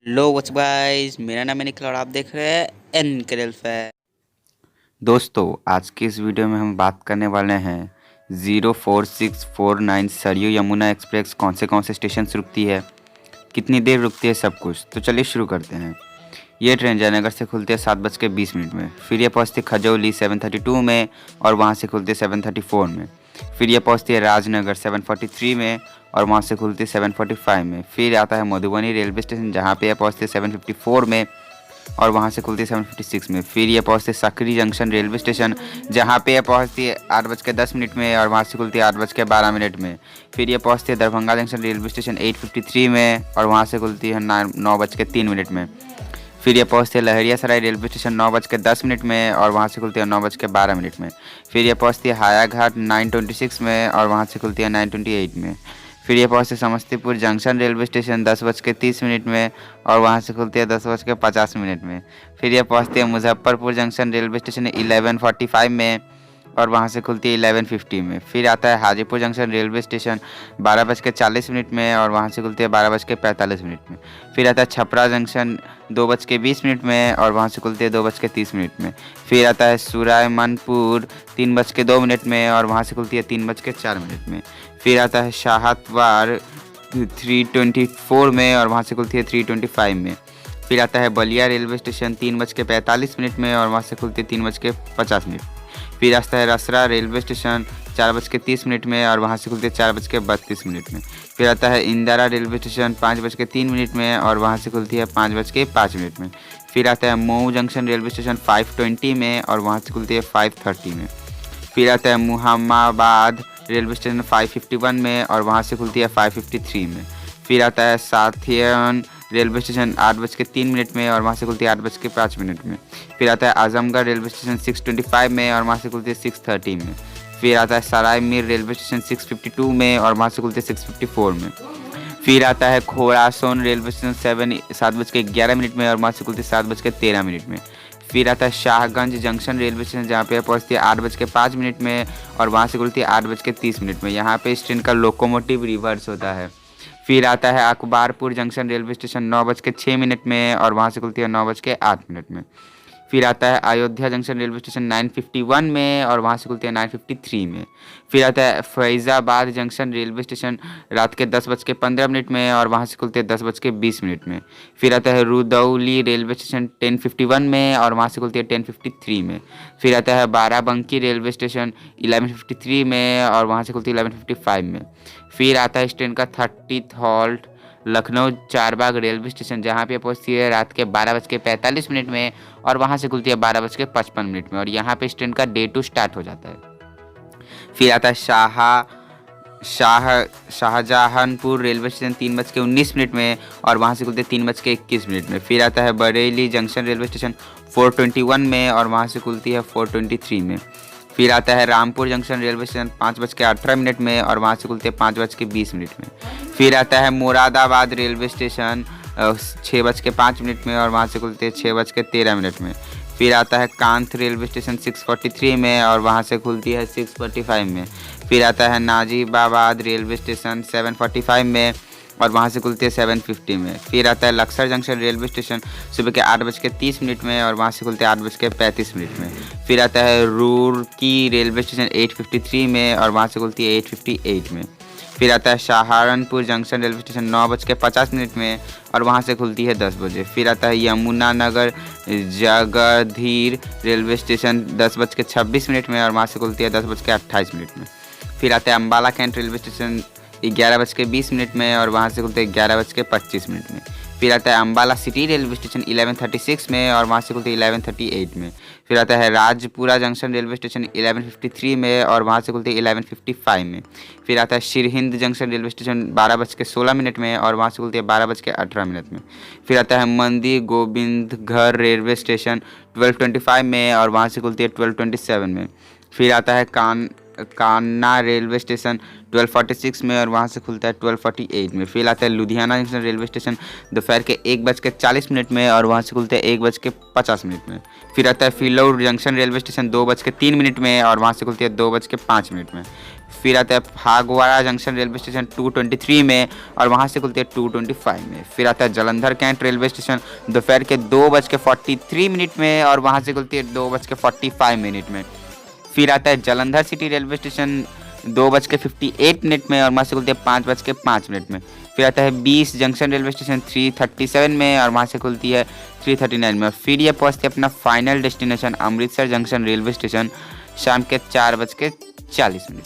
Hello what's guys, मेरा नाम है निखिल और आप देख रहे हैं एन फैक्ट। दोस्तों, आज की इस वीडियो में हम बात करने वाले हैं 04649 सरयू यमुना एक्सप्रेस कौन से स्टेशन से रुकती है, कितनी देर रुकती है, सब कुछ। तो चलिए शुरू करते हैं। ये ट्रेन जयनगर से खुलती है 7:20 में, फिर ये पहुंचती है खजौली 7:32 में और वहां से खुलती है 7:34 में। फिर ये पहुंचती है राजनगर 7:43 में और वहां से खुलती है 7:45 में। फिर आता है मधुबनी रेलवे स्टेशन जहां पे ये पहुंचती है 7:54 में और वहाँ से खुलती है 7:56 में। फिर ये पहुँचती है सकरी जंक्शन रेलवे स्टेशन जहाँ पे ये पहुँचती है 8:10 में और वहाँ से खुलती है 8:12 में। फिर ये पहुँचती है दरभंगा जंक्शन रेलवे स्टेशन 8:53 में और वहाँ से खुलती है 9:03 में। फिर ये पहुँचती है लहरियासराय रेलवे स्टेशन 9:10 में और वहाँ से खुलती है 9:12 में। फिर ये पहुँचती है हायाघाट 9:26 में और वहाँ से खुलती है 9:28 में। फिर ये पहुँचती है समस्तीपुर जंक्शन रेलवे स्टेशन 10:30 में और वहाँ से खुलती है 10:50 में। फिर ये पहुँचती है मुजफ्फरपुर जंक्शन रेलवे स्टेशन 11:45 में और वहाँ से खुलती है 11:50 में। फिर आता है हाजीपुर जंक्शन रेलवे स्टेशन 12:40 में और वहाँ से खुलती है 12:45 में। फिर आता है छपरा जंक्शन 2:20 में और वहाँ से खुलती है 2:30 में। फिर आता है सुरायमनपुर 3:02 में और वहाँ से खुलती है 3:04 में। फिर आता है शाहतवार 3:24 में और वहाँ से खुलती है 3:25 में। फिर आता है बलिया रेलवे स्टेशन 3:45 में और वहाँ से खुलती है 3:50। फिर आता है रसरा रेलवे स्टेशन 4:30 में और वहाँ से खुलती है 4:32 में। फिर आता है इंदिरा रेलवे स्टेशन 5:03 में और वहाँ से खुलती है 5:05 में। फिर आता है मऊ जंक्शन रेलवे स्टेशन 5:20 में और वहाँ से खुलती है 5:30 में। फिर आता है मुहम्माबाद रेलवे स्टेशन 5:51 में और वहाँ से खुलती है 5:53 में। फिर आता है साथियन रेलवे स्टेशन 8:03 में और वहाँ से खुलती है 8:05 में। फिर आता है आजमगढ़ रेलवे स्टेशन 6:25 में और वहाँ से खुलती है 6:30 में। फिर आता है सराय मीर रेलवे स्टेशन 6:52 में और वहाँ से खुलती है 6:54 में। फिर आता है खोरासोन रेलवे स्टेशन 7:11 में और वहाँ से खुलती है 7:13 में। फिर आता है शाहगंज जंक्शन रेलवे स्टेशन जहाँ पे पहुँचती है 8:05 में और वहाँ से खुलती है 8:30 में। यहाँ पे इस ट्रेन का लोकोमोटिव रिवर्स होता है। फिर आता है अकबारपुर जंक्शन रेलवे स्टेशन 9:06 में और वहाँ से खुलती है 9:08 में। फिर आता है अयोध्या जंक्शन रेलवे स्टेशन 9:51 में और वहाँ से खुलती है 9:53 में। फिर आता है फैज़ाबाद जंक्शन रेलवे स्टेशन रात के 10:15 में और वहाँ से खुलती है 10:20 में। फिर आता है रुदौली रेलवे स्टेशन 10:51 में और वहाँ से खुलती है 10:53 में। फिर आता है बाराबंकी रेलवे स्टेशन 11:53 में और वहाँ से खुलती है 11:55 में। फिर आता है इस ट्रेन का 30th halt Lucknow Charbagh railway station जहाँ पे पहुँचती है रात के 12:45 में और वहाँ से खुलती है 12:55 में और यहाँ पे इस ट्रेन का डे 2 स्टार्ट हो जाता है। फिर आता है शाहजहानपुर रेलवे स्टेशन 3:19 में और वहाँ से खुलते 3:21 में। फिर आता है बरेली जंक्शन रेलवे स्टेशन 4:21 में और वहाँ से खुलती है 4:23 में। फिर आता है रामपुर जंक्शन रेलवे स्टेशन 5:18 में और वहाँ से खुलते हैं 5:20 में। फिर आता है मुरादाबाद रेलवे स्टेशन 6:05 में और वहाँ से खुलते हैं 6:13 में। फिर आता है कांथ रेलवे स्टेशन 6:43 में और वहाँ से खुलती है 6:45 में। फिर आता है नाजिबाबाद रेलवे स्टेशन 7:45 में और वहाँ से खुलती है 7:50 में। फिर आता है लक्सर जंक्शन रेलवे स्टेशन सुबह के 8:30 में और वहाँ से खुलते हैं 8:35 में। फिर आता है रूरकी रेलवे स्टेशन 8:53 में और वहाँ से खुलती है 8:58 में। फिर आता है सहारनपुर जंक्शन रेलवे स्टेशन 9:50 में और वहाँ से खुलती है 10 बजे। फिर आता है यमुनानगर जगधीर रेलवे स्टेशन 10:26 में और वहाँ से खुलती है 10:28 में। फिर आता है अम्बाला कैंट रेलवे स्टेशन 11:20 में और वहाँ से खुलते हैं 11:25 में। फिर आता है अम्बाला सिटी रेलवे स्टेशन 11:36 में और वहाँ से खुलते हैं 11:38 में। फिर आता है राजपुरा जंक्शन रेलवे स्टेशन 11:53 में और वहाँ से खुलते हैं 11:55 में। फिर आता है शिरहिंद जंक्शन रेलवे स्टेशन 12:16 में और वहाँ से खुलती है 12:18 में। फिर आता है मंदिर गोविंदघर रेलवे स्टेशन 12:25 में और वहाँ से खुलती है 12:27 में। फिर आता है कान्ना रेलवे स्टेशन 12:46 में और वहाँ से खुलता है 12:48 में। फिर आता है लुधियाना जंक्शन रेलवे स्टेशन दोपहर के 1:40 में और वहाँ से खुलता है 1:50 में। फिर आता है फिलौर जंक्शन रेलवे स्टेशन 2:03 में और वहाँ से खुलती है 2:05 में। फिर आता है फागवाड़ा जंक्शन रेलवे स्टेशन 2:23 में और वहाँ से खुलती है 2:25 में। फिर आता है जालंधर कैंट रेलवे स्टेशन दोपहर के 2:43 में और वहाँ से खुलती है 2:45 में। फिर आता है जालंधर सिटी रेलवे स्टेशन 2:58 में और वहाँ से खुलती है 5:05 में। फिर आता है 20 जंक्शन रेलवे स्टेशन 3:37 में और वहाँ से खुलती है 3:39 में। और फिर ये पहुँचती है अपना final destination Amritsar junction railway station शाम के 4:40 में।